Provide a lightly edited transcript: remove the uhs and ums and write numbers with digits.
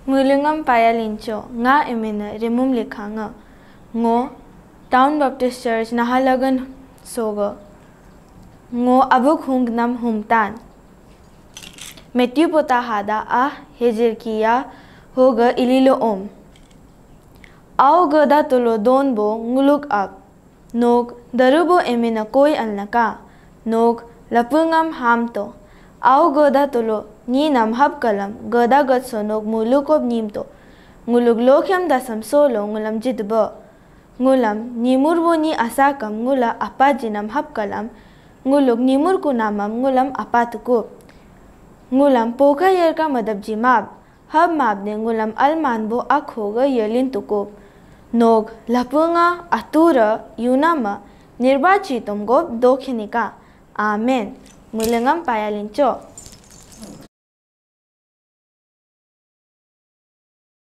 Mulungam payalincho nga emena remum lekhanga ngo Town Baptist Church Nahalagan sogo ngo abuk hungnam humtan Matthew pota hada a hezirkiya hoga ililo om Ao gada tolo don bo nguluk ab nog darubo emena koi alnaka nog lapungam hamto Ao gada tolo ni nam hab kalam gada gat sonog mulukob nimto nguluk lokyam dasam solo ngulam jidbo ngulam nimurbo ni asakam ngula apa jinam hab kalam nguluk nimur kunamam ngulam apa tukub ngulam poka yerka madab jimab hab mabne ngulam almanbo akhoga yelin tukub nog lapunga atura yunama nirbachitum gob dokhinika amen mulangam payalincho